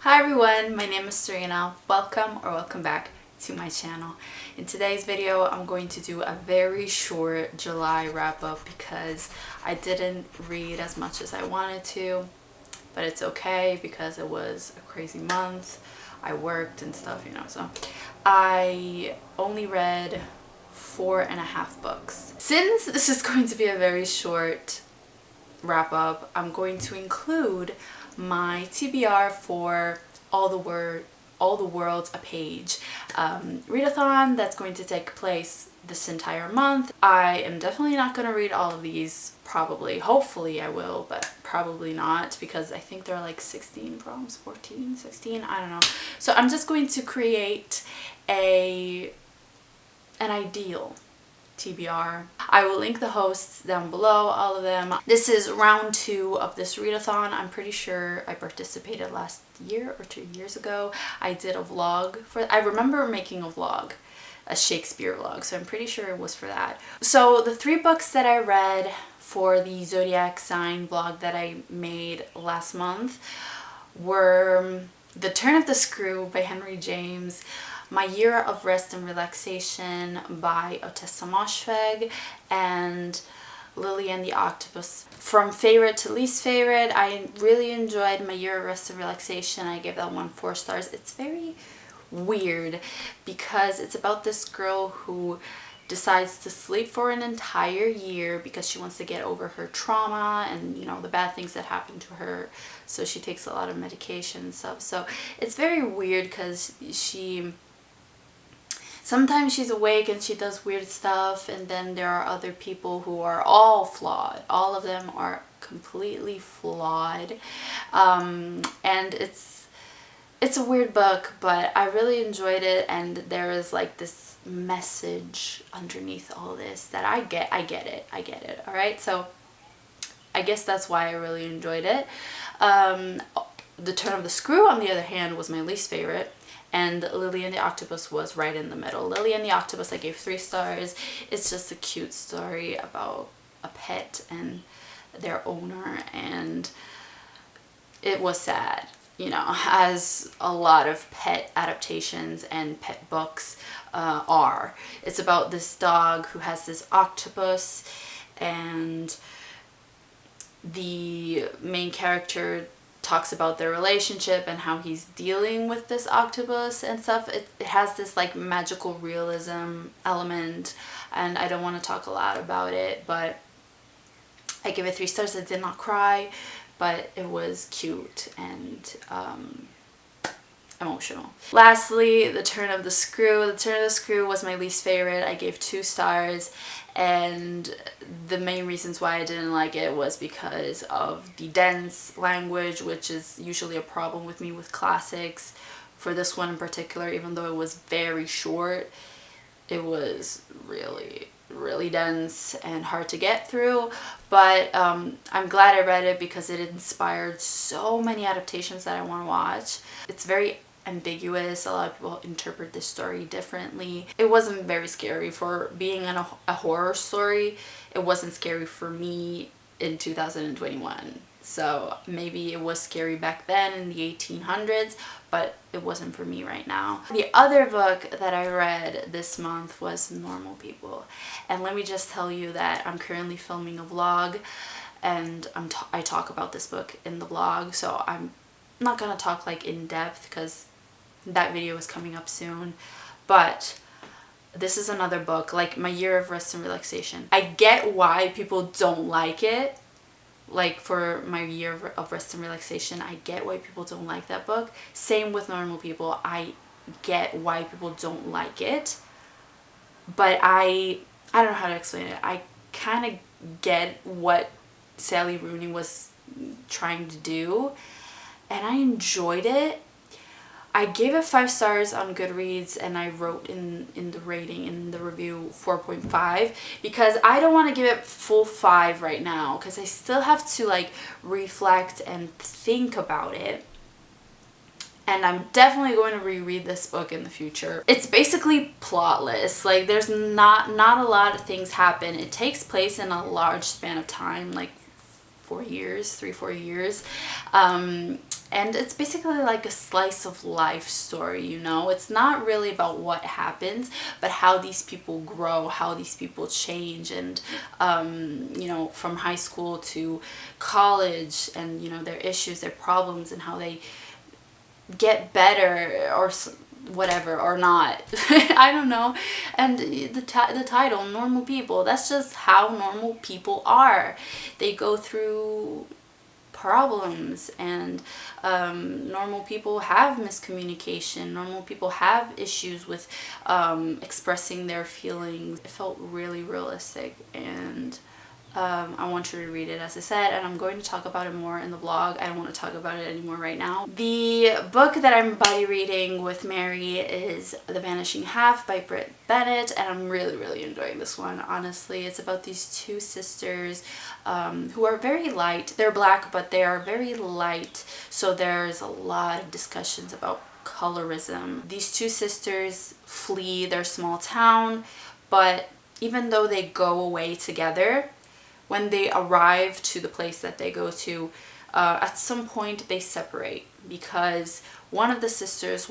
Hi everyone, my name is Serena. Welcome back to my channel. In today's video, I'm going to do a very short July wrap-up because I didn't read as much as I wanted to, but it's okay because it was a crazy month. I worked and stuff, so I only read 4.5 books. Since this is going to be a very short wrap up, I'm going to include my TBR for all the world's a page readathon that's going to take place this entire month. I am definitely not going to read all of these, probably. Hopefully I will, but probably not, because I think there are like 16 prompts, 14, 16, I don't know. So I'm just going to create an ideal TBR. I will link the hosts down below, all of them. This is round 2 of this readathon. I'm pretty sure I participated last year or 2 years ago. I did a vlog I remember making a vlog, a Shakespeare vlog, so I'm pretty sure it was for that. So the 3 books that I read for the zodiac sign vlog that I made last month were The Turn of the Screw by Henry James, My Year of Rest and Relaxation by Ottessa Moshfegh, and Lily and the Octopus. From favorite to least favorite, I really enjoyed My Year of Rest and Relaxation. I gave that one 4 stars. It's very weird because it's about this girl who decides to sleep for an entire year because she wants to get over her trauma and the bad things that happened to her. So she takes a lot of medication and stuff. So it's very weird because sometimes she's awake and she does weird stuff, and then there are other people who are all flawed. All of them are completely flawed. And it's a weird book, but I really enjoyed it, and there is like this message underneath all this that I get it, all right? So I guess that's why I really enjoyed it. The Turn of the Screw, on the other hand, was my least favorite, and Lily and the Octopus was right in the middle. Lily and the Octopus I gave 3 stars. It's just a cute story about a pet and their owner, and it was sad, as a lot of pet adaptations and pet books are. It's about this dog who has this octopus, and the main character talks about their relationship and how he's dealing with this octopus and stuff. It has this like magical realism element, and I don't want to talk a lot about it, but I give it 3 stars. I did not cry, but it was cute and emotional. Lastly, The Turn of the Screw. The Turn of the Screw was my least favorite. I gave 2 stars, and the main reasons why I didn't like it was because of the dense language, which is usually a problem with me with classics. For this one in particular, even though it was very short, it was really dense and hard to get through, but I'm glad I read it because it inspired so many adaptations that I want to watch. It's very ambiguous. A lot of people interpret this story differently. It wasn't very scary for being a horror story. It wasn't scary for me in 2021. So maybe it was scary back then in the 1800s, but it wasn't for me right now. The other book that I read this month was Normal People. And let me just tell you that I'm currently filming a vlog, and I talk about this book in the vlog, so I'm not gonna talk like in depth because that video is coming up soon. But this is another book, like My Year of Rest and Relaxation. I get why people don't like it. Like for My Year of Rest and Relaxation, I get why people don't like that book. Same with Normal People. I get why people don't like it. But I don't know how to explain it. I kind of get what Sally Rooney was trying to do, and I enjoyed it. I gave it 5 stars on Goodreads, and I wrote in the rating, in the review, 4.5, because I don't want to give it full 5 right now because I still have to like reflect and think about it. And I'm definitely going to reread this book in the future. It's basically plotless. Like there's not a lot of things happen. It takes place in a large span of time, like 4 years, 3-4 years. And it's basically like a slice of life story, you know? It's not really about what happens, but how these people grow, how these people change, and, you know, from high school to college, and, you know, their issues, their problems, and how they get better or whatever, or not. I don't know. And the title, Normal People, that's just how normal people are. They go through problems, and normal people have miscommunication, normal people have issues with expressing their feelings. It felt really realistic, and I want you to read it, as I said, and I'm going to talk about it more in the blog. I don't want to talk about it anymore right now. The book that I'm buddy reading with Mary is The Vanishing Half by Britt Bennett, and I'm really enjoying this one, honestly. It's about these two sisters who are very light. They're black, but they are very light, so there's a lot of discussions about colorism. These two sisters flee their small town, but even though they go away together, when they arrive to the place that they go to, at some point they separate, because one of the sisters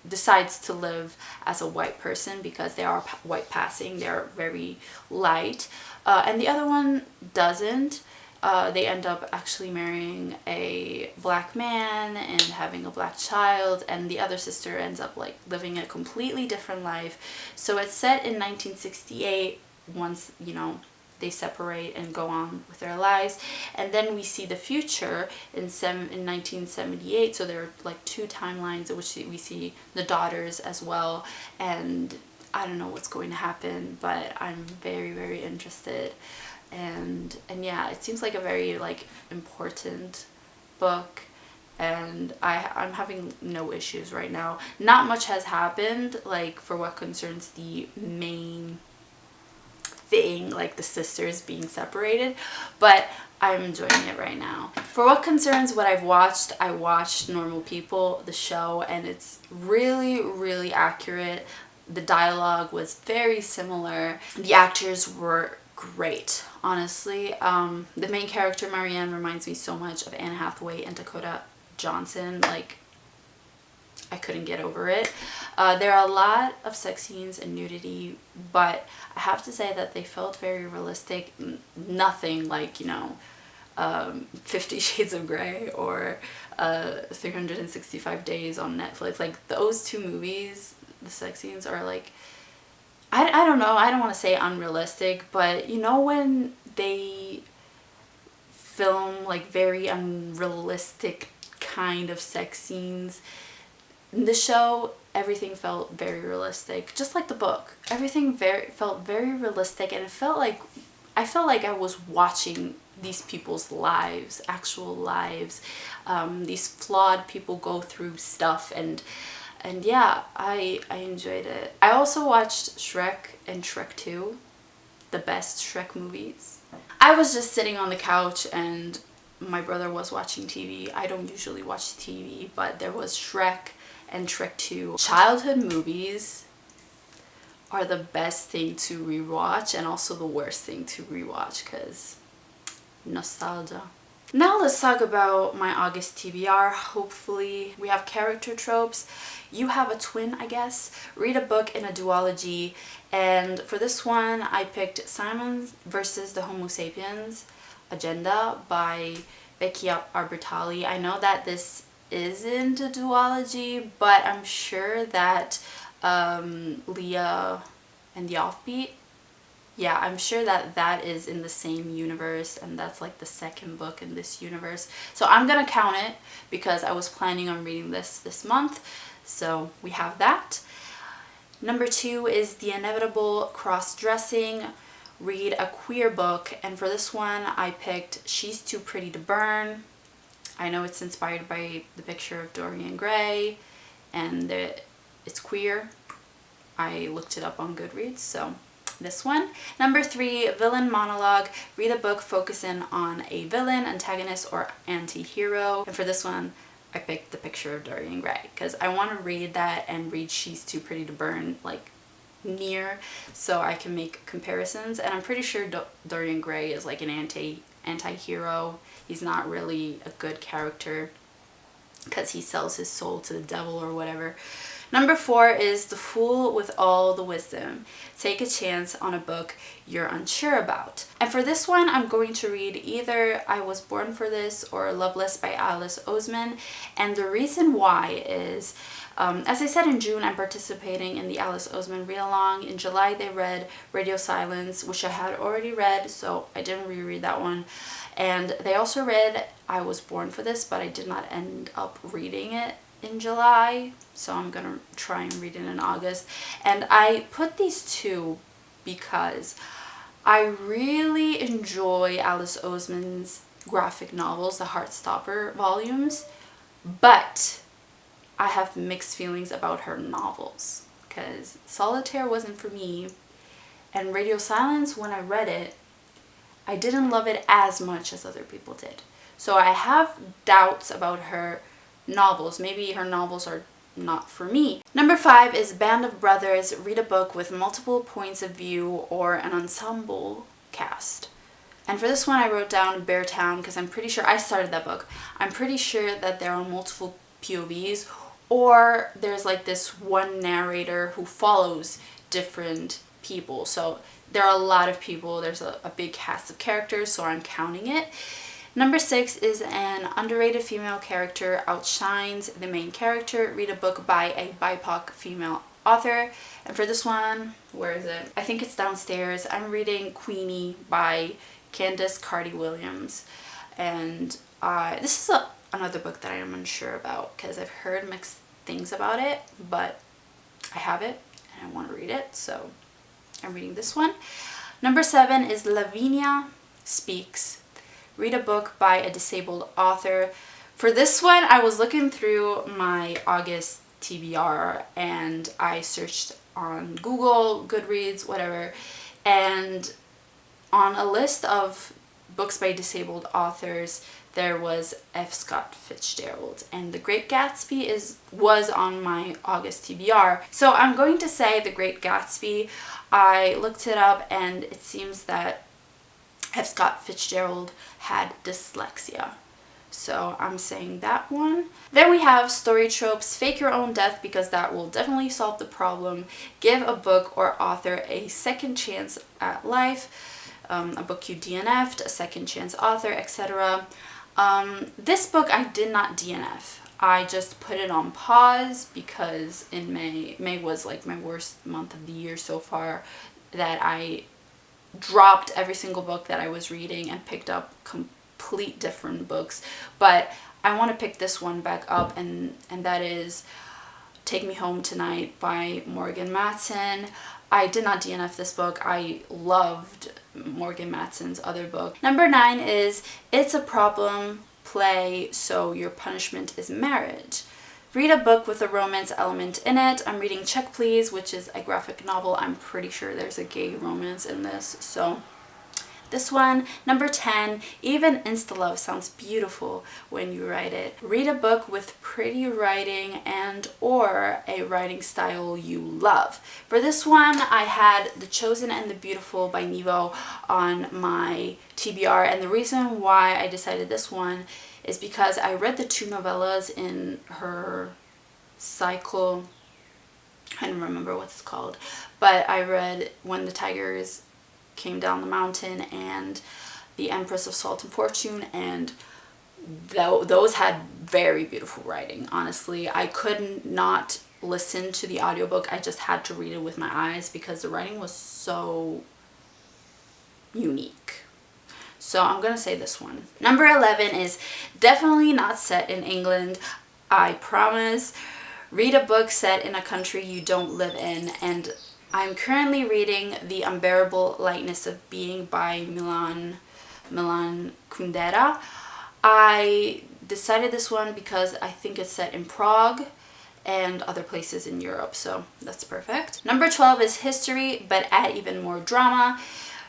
decides to live as a white person because they are white passing, they're very light, and the other one doesn't. They end up actually marrying a black man and having a black child, and the other sister ends up like living a completely different life. So it's set in 1968, once, you know, they separate and go on with their lives, and then we see the future in 1978. So there are like two timelines in which we see the daughters as well, and I don't know what's going to happen, but I'm very interested. And yeah, it seems like a very like important book, and I'm having no issues right now. Not much has happened, like, for what concerns the main thing, like the sisters being separated, but I'm enjoying it right now. For what concerns what I've watched, I watched Normal People, the show, and it's really accurate. The dialogue was very similar. The actors were great, honestly. The main character, Marianne, reminds me so much of Anne Hathaway and Dakota Johnson. Like, I couldn't get over it. There are a lot of sex scenes and nudity, but I have to say that they felt very realistic. Nothing like, you know, 50 Shades of Grey or 365 Days on Netflix. Like, those two movies, the sex scenes are like, I don't know, I don't want to say unrealistic, but you know when they film like very unrealistic kind of sex scenes? In the show, everything felt very realistic, just like the book. Everything felt very realistic, and it felt like, I felt like I was watching these people's lives, actual lives. These flawed people go through stuff, and yeah, I enjoyed it. I also watched Shrek and Shrek 2, the best Shrek movies. I was just sitting on the couch and my brother was watching TV. I don't usually watch TV, but there was Shrek and Shrek 2. Childhood movies are the best thing to rewatch, and also the worst thing to rewatch, because nostalgia. Now let's talk about my August TBR. Hopefully we have character tropes. You have a twin, I guess. Read a book in a duology, and for this one I picked Simon versus the Homo Sapiens Agenda by Becky Albertalli. I know that this isn't a duology, but I'm sure that Leah and the Offbeat, yeah, I'm sure that that is in the same universe, and that's like the second book in this universe. So I'm gonna count it because I was planning on reading this month. So we have that. Number 2 is The Inevitable Cross-Dressing. Read a queer book, and for this one I picked She's Too Pretty to Burn. I know it's inspired by the picture of Dorian Gray, and it's queer. I looked it up on Goodreads, so this one. Number 3, Villain Monologue. Read a book focusing on a villain, antagonist, or anti-hero. And for this one, I picked The Picture of Dorian Gray because I want to read that and read She's Too Pretty to Burn like near, so I can make comparisons. And I'm pretty sure Dorian Gray is like an anti-hero. He's not really a good character because he sells his soul to the devil or whatever. Number 4 is The Fool with All the Wisdom. Take a chance on a book you're unsure about. And for this one, I'm going to read either I Was Born for This or Loveless by Alice Oseman. And the reason why is, as I said, in June, I'm participating in the Alice Oseman read-along. In July, they read Radio Silence, which I had already read, so I didn't reread that one. And they also read I Was Born for This, but I did not end up reading it in July, so I'm gonna try and read it in August. And I put these two because I really enjoy Alice Oseman's graphic novels, the Heartstopper volumes, but I have mixed feelings about her novels because Solitaire wasn't for me, and Radio Silence, when I read it, I didn't love it as much as other people did. So I have doubts about her novels. Maybe her novels are not for me. Number 5 is Band of Brothers. Read a book with multiple points of view or an ensemble cast. And for this one, I wrote down Beartown because I'm pretty sure I started that book. I'm pretty sure that there are multiple POVs, or there's like this one narrator who follows different people. So there are a lot of people. There's a big cast of characters, so I'm counting it. Number 6 is an underrated female character outshines the main character. Read a book by a BIPOC female author. And for this one, where is it? I think it's downstairs. I'm reading Queenie by Candace Carty-Williams. And this is another book that I am unsure about because I've heard mixed things about it, but I have it and I want to read it, so I'm reading this one. Number 7 is Lavinia Speaks. Read a book by a disabled author. For this one, I was looking through my August TBR and I searched on Google, Goodreads, whatever, and on a list of books by disabled authors, there was F. Scott Fitzgerald, and The Great Gatsby was on my August TBR. So I'm going to say The Great Gatsby. I looked it up and it seems that F. Scott Fitzgerald had dyslexia. So I'm saying that one. Then we have Story Tropes. Fake your own death because that will definitely solve the problem. Give a book or author a second chance at life. A book you DNF'd, a second chance author, etc. This book I did not DNF. I just put it on pause because in May was like my worst month of the year so far, that I dropped every single book that I was reading and picked up complete different books. But I want to pick this one back up, and that is Take Me Home Tonight by Morgan Matson. I did not DNF this book. I loved Morgan Matson's other book. Number 9 is It's a Problem, Play So Your Punishment is Marriage. Read a book with a romance element in it. I'm reading Check Please, which is a graphic novel. I'm pretty sure there's a gay romance in this, so this one. Number 10, Even Insta-Love sounds beautiful when you write it. Read a book with pretty writing and or a writing style you love. For this one, I had The Chosen and the Beautiful by Nevo on my TBR, and the reason why I decided this one is because I read the 2 novellas in her cycle. I don't remember what it's called, but I read When the Tigers Came Down the Mountain and The Empress of Salt and Fortune, and those had very beautiful writing. Honestly, I could not listen to the audiobook. I just had to read it with my eyes because the writing was so unique. So I'm gonna say this one. Number 11 is definitely not set in England, I promise. Read a book set in a country you don't live in, and I'm currently reading The Unbearable Lightness of Being by Milan Kundera. I decided this one because I think it's set in Prague and other places in Europe, so that's perfect. Number 12 is History, but add even more drama.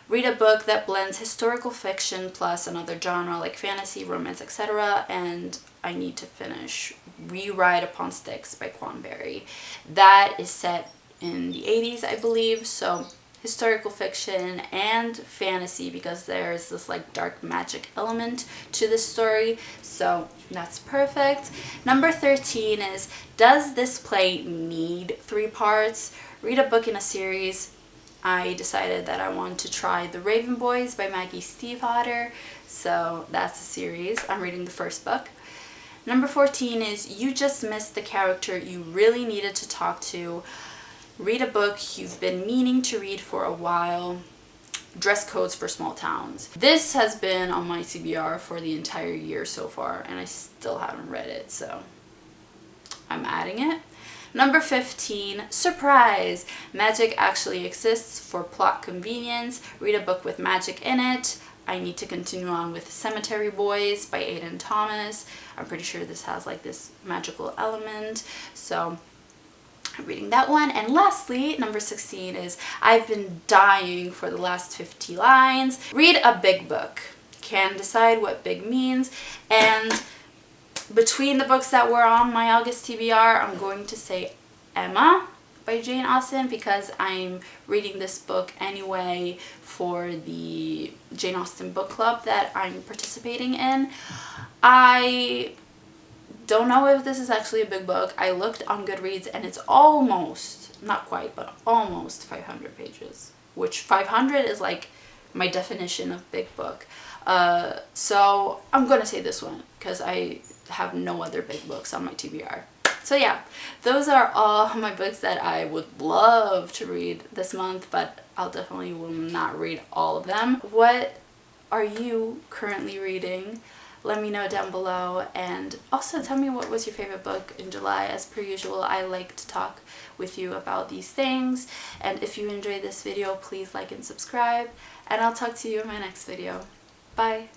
Read a book that blends historical fiction plus another genre like fantasy, romance, etc. And I need to finish Rewrite Upon Sticks by Quan Berry. That is set in the 80s, I believe, so historical fiction and fantasy, because there's this like dark magic element to the story, so that's perfect. Number 13 is, does this play need 3 parts? Read a book in a series. I decided that I want to try The Raven Boys by Maggie Stiefvater, so that's a series. I'm reading the first book. Number 14 is, you just missed the character you really needed to talk to. Read a book you've been meaning to read for a while. Dress Codes for Small Towns. This has been on my TBR for the entire year so far, and I still haven't read it, so I'm adding it. Number 15, surprise! Magic actually exists for plot convenience. Read a book with magic in it. I need to continue on with Cemetery Boys by Aiden Thomas. I'm pretty sure this has like this magical element, so I'm reading that one. And lastly, number 16 is, I've been dying for the last 50 lines. Read a big book. Can decide what big means. And between the books that were on my August TBR, I'm going to say Emma by Jane Austen, because I'm reading this book anyway for the Jane Austen book club that I'm participating in. I don't know if this is actually a big book. I looked on Goodreads and it's almost, not quite, but almost 500 pages, which 500 is like my definition of big book. So I'm gonna say this one because I have no other big books on my TBR. So yeah, those are all my books that I would love to read this month, but I'll definitely will not read all of them. What are you currently reading? Let me know down below, and also tell me what was your favorite book in July. As per usual, I like to talk with you about these things, and if you enjoyed this video, please like and subscribe, and I'll talk to you in my next video. Bye!